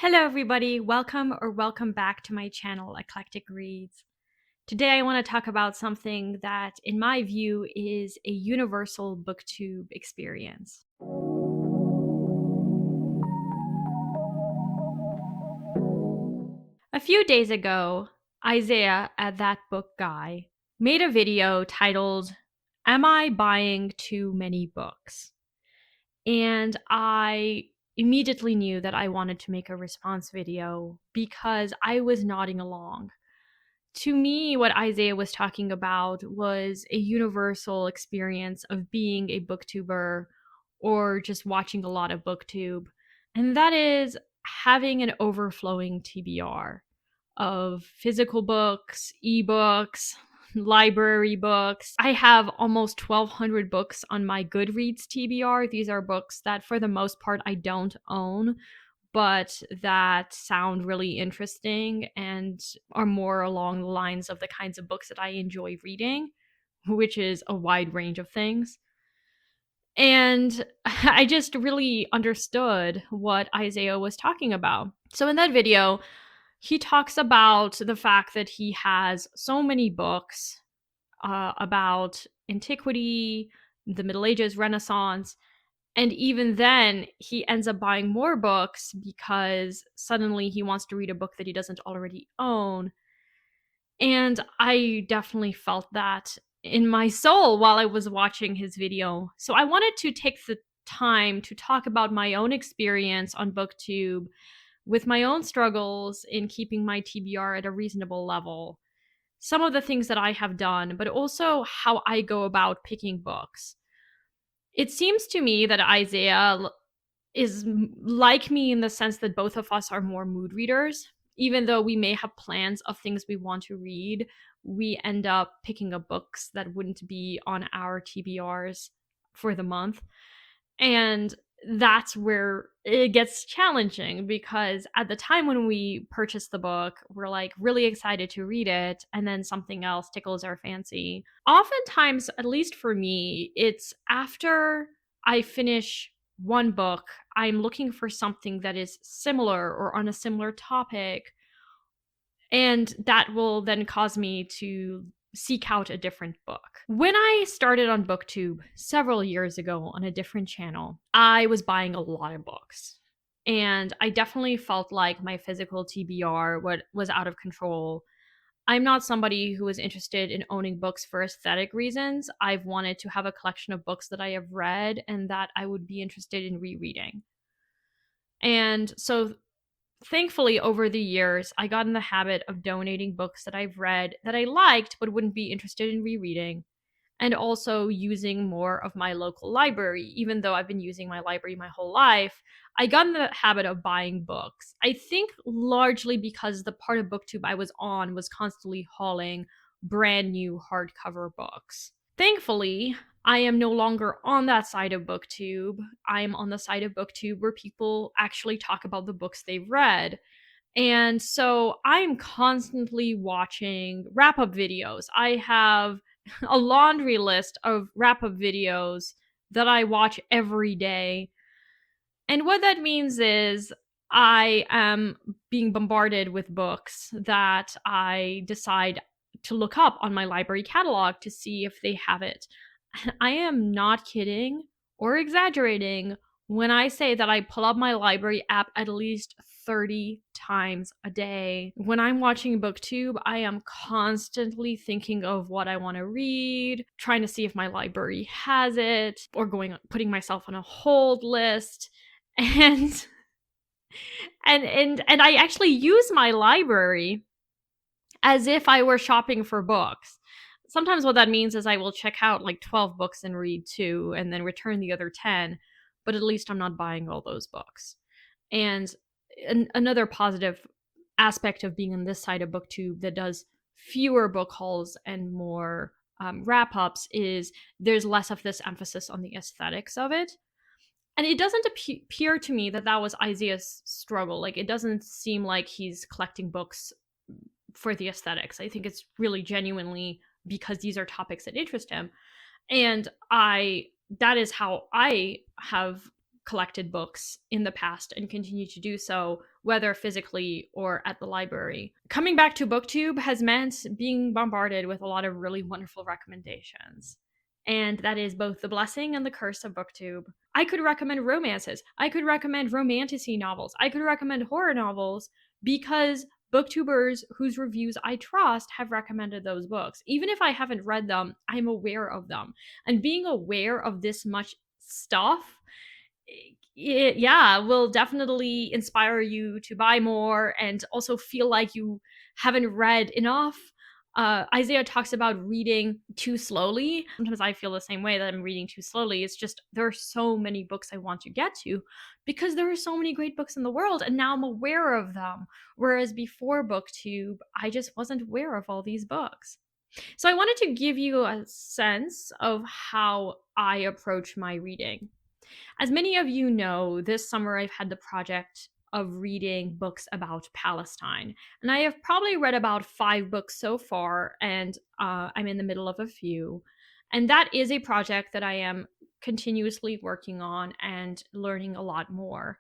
Hello, everybody. Welcome back to my channel, Eclectic Reads. Today, I want to talk about something that, in my view, is a universal booktube experience. A few days ago, Isaiah at That Book Guy made a video titled, "Am I Buying Too Many Books?" And I immediately knew that I wanted to make a response video because I was nodding along. To me, what Isaiah was talking about was a universal experience of being a booktuber or just watching a lot of booktube, and that is having an overflowing TBR of physical books, ebooks, library books. I have almost 1,200 books on my Goodreads TBR. These are books that, for the most part, I don't own, but that sound really interesting and are more along the lines of the kinds of books that I enjoy reading, which is a wide range of things. And I just really understood what Isaiah was talking about. So in that video, he talks about the fact that he has so many books about antiquity, the Middle Ages, Renaissance, and even then, he ends up buying more books because suddenly he wants to read a book that he doesn't already own. And I definitely felt that in my soul while I was watching his video. So I wanted to take the time to talk about my own experience on BookTube with my own struggles in keeping my TBR at a reasonable level. Some of the things that I have done, but also how I go about picking books. It seems to me that Isaiah is like me in the sense that both of us are more mood readers. Even though we may have plans of things we want to read, we end up picking up books that wouldn't be on our TBRs for the month. And that's where it gets challenging because at the time when we purchase the book, we're like really excited to read it, and then something else tickles our fancy. Oftentimes, at least for me, it's after I finish one book, I'm looking for something that is similar or on a similar topic, and that will then cause me to seek out a different book. When I started on BookTube several years ago on a different channel, I was buying a lot of books. And I definitely felt like my physical TBR was out of control. I'm not somebody who is interested in owning books for aesthetic reasons. I've wanted to have a collection of books that I have read and that I would be interested in rereading. And so thankfully, over the years, I got in the habit of donating books that I've read that I liked but wouldn't be interested in rereading, and also using more of my local library. Even though I've been using my library my whole life, I got in the habit of buying books. I think largely because the part of BookTube I was on was constantly hauling brand new hardcover books. Thankfully, I am no longer on that side of BookTube. I am on the side of BookTube where people actually talk about the books they've read. And so I'm constantly watching wrap up videos. I have a laundry list of wrap up videos that I watch every day. And what that means is I am being bombarded with books that I decide to look up on my library catalog to see if they have it. I am not kidding or exaggerating when I say that I pull up my library app at least 30 times a day. When I'm watching BookTube, I am constantly thinking of what I want to read, trying to see if my library has it, or putting myself on a hold list. And and I actually use my library as if I were shopping for books. Sometimes what that means is I will check out like 12 books and read 2 and then return the other 10, but at least I'm not buying all those books. And another positive aspect of being on this side of BookTube that does fewer book hauls and more wrap ups is there's less of this emphasis on the aesthetics of it. And it doesn't appear to me that that was Isaiah's struggle. Like, it doesn't seem like he's collecting books for the aesthetics. I think it's really genuinely because these are topics that interest him. And that is how I have collected books in the past and continue to do so, whether physically or at the library. Coming back to Booktube has meant being bombarded with a lot of really wonderful recommendations. And that is both the blessing and the curse of Booktube. I could recommend romances. I could recommend romantasy novels. I could recommend horror novels because booktubers whose reviews I trust have recommended those books. Even if I haven't read them, I'm aware of them. And being aware of this much stuff, will definitely inspire you to buy more and also feel like you haven't read enough. Isaiah talks about reading too slowly. Sometimes I feel the same way, that I'm reading too slowly. It's just there are so many books I want to get to because there are so many great books in the world, and now I'm aware of them. Whereas before Booktube, I just wasn't aware of all these books. So I wanted to give you a sense of how I approach my reading. As many of you know, this summer I've had the project of reading books about Palestine. And I have probably read about 5 books so far, and I'm in the middle of a few. And that is a project that I am continuously working on and learning a lot more.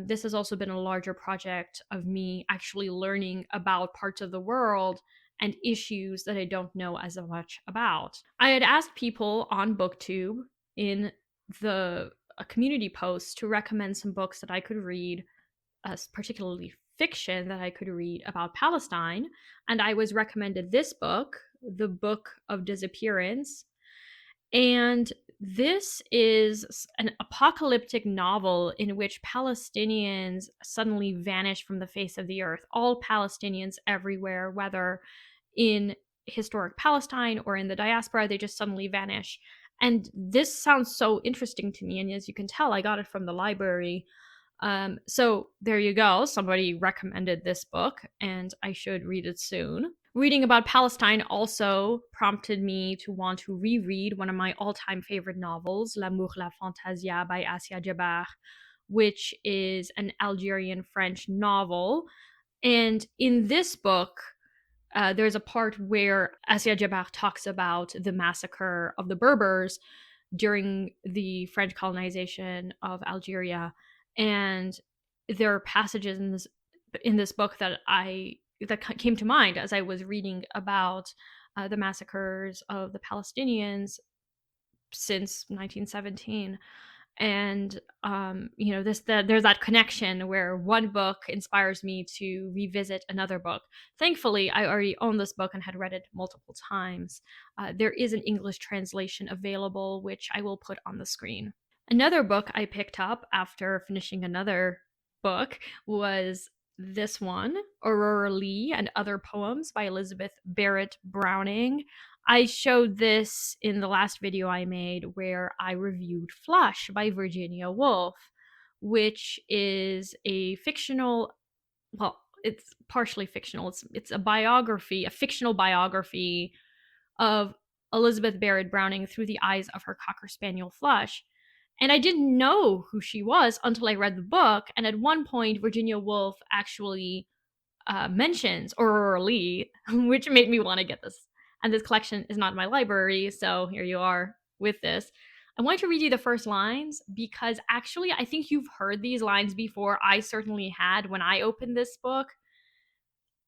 This has also been a larger project of me actually learning about parts of the world and issues that I don't know as much about. I had asked people on Booktube in the a community post to recommend some books that I could read, particularly fiction that I could read about Palestine. And I was recommended this book, The Book of Disappearance. And this is an apocalyptic novel in which Palestinians suddenly vanish from the face of the earth. All Palestinians everywhere, whether in historic Palestine or in the diaspora, they just suddenly vanish. And this sounds so interesting to me. And as you can tell, I got it from the library. So there you go. Somebody recommended this book, and I should read it soon. Reading about Palestine also prompted me to want to reread one of my all-time favorite novels, L'amour, la fantasia by Assia Djebar, which is an Algerian French novel. And in this book, there's a part where Assia Djebar talks about the massacre of the Berbers during the French colonization of Algeria. And there are passages in this book that came to mind as I was reading about the massacres of the Palestinians since 1917. And there's that connection where one book inspires me to revisit another book. Thankfully, I already own this book and had read it multiple times. There is an English translation available, which I will put on the screen. Another book I picked up after finishing another book was this one, Aurora Leigh and Other Poems by Elizabeth Barrett Browning. I showed this in the last video I made where I reviewed Flush by Virginia Woolf, which is a fictional, well, it's partially fictional. It's a biography, a fictional biography of Elizabeth Barrett Browning through the eyes of her Cocker Spaniel Flush. And I didn't know who she was until I read the book. And at one point, Virginia Woolf actually mentions Aurora Leigh, which made me want to get this. And this collection is not in my library, so here you are with this. I want to read you the first lines because actually I think you've heard these lines before. I certainly had when I opened this book.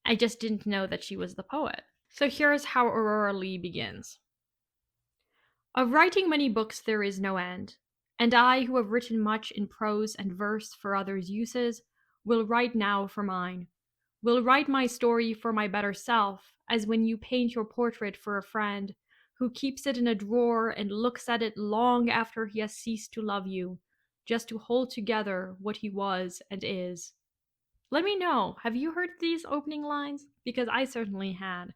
I just didn't know that she was the poet. So here's how Aurora Leigh begins. Of writing many books there is no end, and I, who have written much in prose and verse for others' uses, will write now for mine. Will write my story for my better self, as when you paint your portrait for a friend, who keeps it in a drawer and looks at it long after he has ceased to love you, just to hold together what he was and is. Let me know, have you heard these opening lines? Because I certainly had,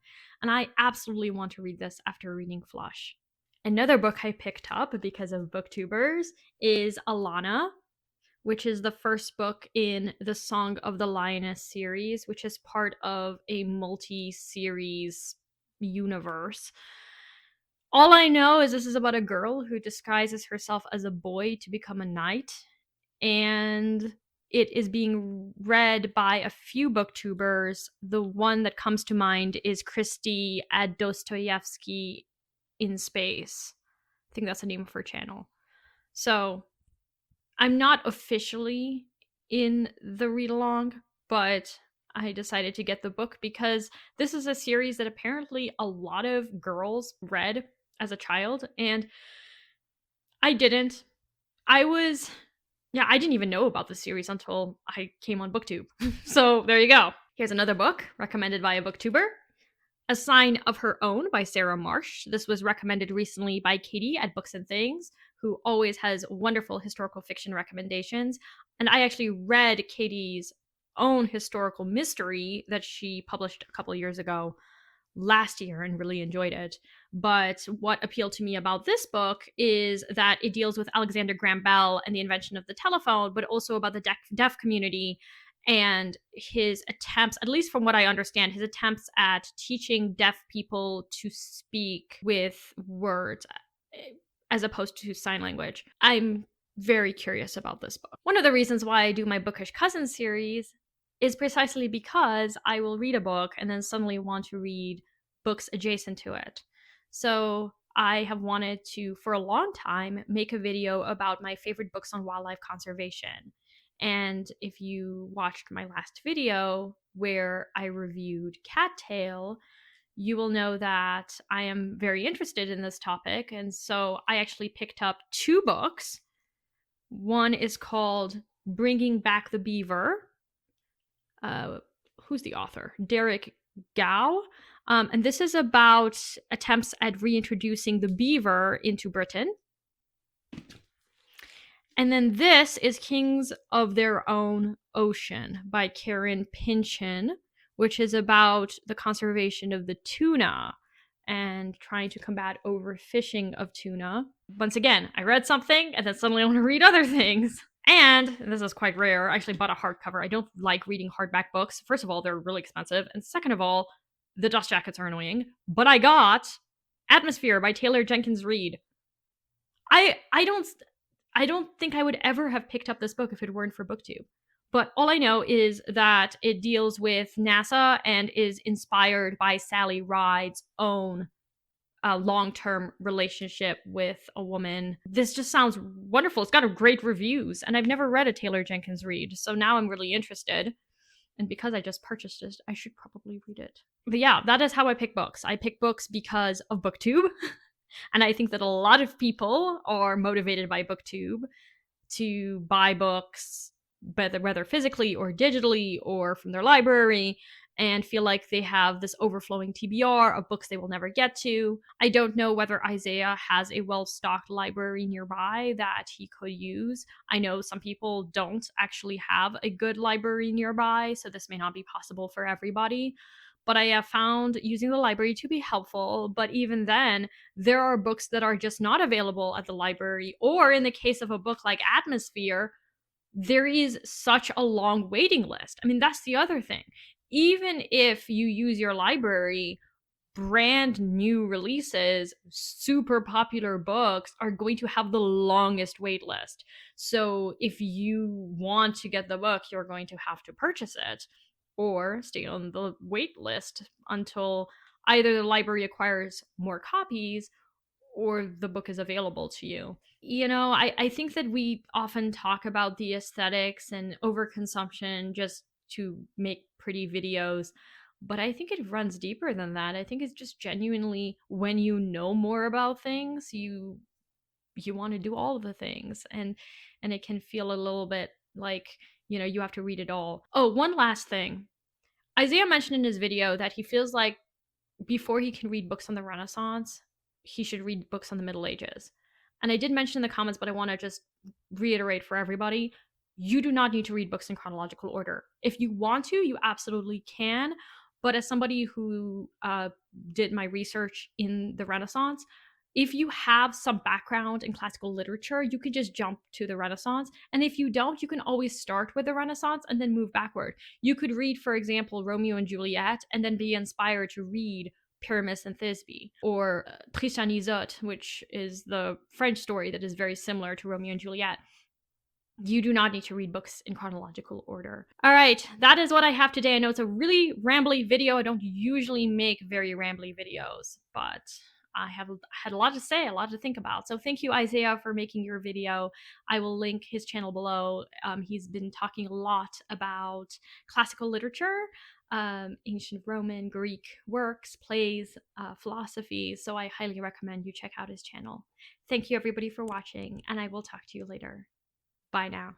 and I absolutely want to read this after reading Flush. Another book I picked up because of booktubers is Alana, which is the first book in the Song of the Lioness series, which is part of a multi-series universe. All I know is this is about a girl who disguises herself as a boy to become a knight, and it is being read by a few booktubers. The one that comes to mind is Christie at Dostoevsky in Space. I think that's the name of her channel. So I'm not officially in the read along, but I decided to get the book because this is a series that apparently a lot of girls read as a child, and I didn't. I was, yeah, I didn't even know about the series until I came on Booktube. So there you go. Here's another book recommended by a booktuber. A Sign of Her Own by Sarah Marsh. This was recommended recently by Katie at Books and Things, who always has wonderful historical fiction recommendations. And I actually read Katie's own historical mystery that she published a couple years ago last year and really enjoyed it. But what appealed to me about this book is that it deals with Alexander Graham Bell and the invention of the telephone, but also about the deaf community and his attempts, at least from what I understand, his attempts at teaching deaf people to speak with words as opposed to sign language. I'm very curious about this book. One of the reasons why I do my Bookish Cousins series is precisely because I will read a book and then suddenly want to read books adjacent to it. So I have wanted to, for a long time, make a video about my favorite books on wildlife conservation. And if you watched my last video where I reviewed Cattail, you will know that I am very interested in this topic. And so I actually picked up two books. One is called Bringing Back the Beaver. Who's the author? Derek Gow. And this is about attempts at reintroducing the beaver into Britain. And then this is Kings of Their Own Ocean by Karen Pynchon, which is about the conservation of the tuna and trying to combat overfishing of tuna. Once again, I read something and then suddenly I want to read other things. And this is quite rare. I actually bought a hardcover. I don't like reading hardback books. First of all, they're really expensive. And second of all, the dust jackets are annoying. But I got Atmosphere by Taylor Jenkins Reid. I don't think I would ever have picked up this book if it weren't for Booktube. But all I know is that it deals with NASA and is inspired by Sally Ride's own long-term relationship with a woman. This just sounds wonderful. It's got great reviews, and I've never read a Taylor Jenkins Reid, so now I'm really interested. And because I just purchased it, I should probably read it. But yeah, that is how I pick books. I pick books because of Booktube. And I think that a lot of people are motivated by Booktube to buy books, whether physically or digitally or from their library, and feel like they have this overflowing TBR of books they will never get to. I don't know whether Isaiah has a well-stocked library nearby that he could use. I know some people don't actually have a good library nearby, so this may not be possible for everybody. But I have found using the library to be helpful. But even then, there are books that are just not available at the library. Or in the case of a book like Atmosphere, there is such a long waiting list. I mean, that's the other thing. Even if you use your library, brand new releases, super popular books are going to have the longest wait list. So if you want to get the book, you're going to have to purchase it or stay on the wait list until either the library acquires more copies or the book is available to you. You know, I think that we often talk about the aesthetics and overconsumption just to make pretty videos, but I think it runs deeper than that. I think it's just genuinely when you know more about things, you want to do all of the things, and it can feel a little bit like, you know, you have to read it all. Oh, one last thing. Isaiah mentioned in his video that he feels like before he can read books on the Renaissance, he should read books on the Middle Ages. And I did mention in the comments, but I want to just reiterate for everybody, you do not need to read books in chronological order. If you want to, you absolutely can. But as somebody who did my research in the Renaissance, if you have some background in classical literature, you could just jump to the Renaissance. And if you don't, you can always start with the Renaissance and then move backward. You could read, for example, Romeo and Juliet, and then be inspired to read Pyramus and Thisbe, or Tristan and Iseult, which is the French story that is very similar to Romeo and Juliet. You do not need to read books in chronological order. All right, that is what I have today. I know it's a really rambly video. I don't usually make very rambly videos, but I have had a lot to say, a lot to think about. So thank you, Isaiah, for making your video. I will link his channel below. He's been talking a lot about classical literature, ancient Roman, Greek works, plays, philosophy. So I highly recommend you check out his channel. Thank you, everybody, for watching, and I will talk to you later. Bye now.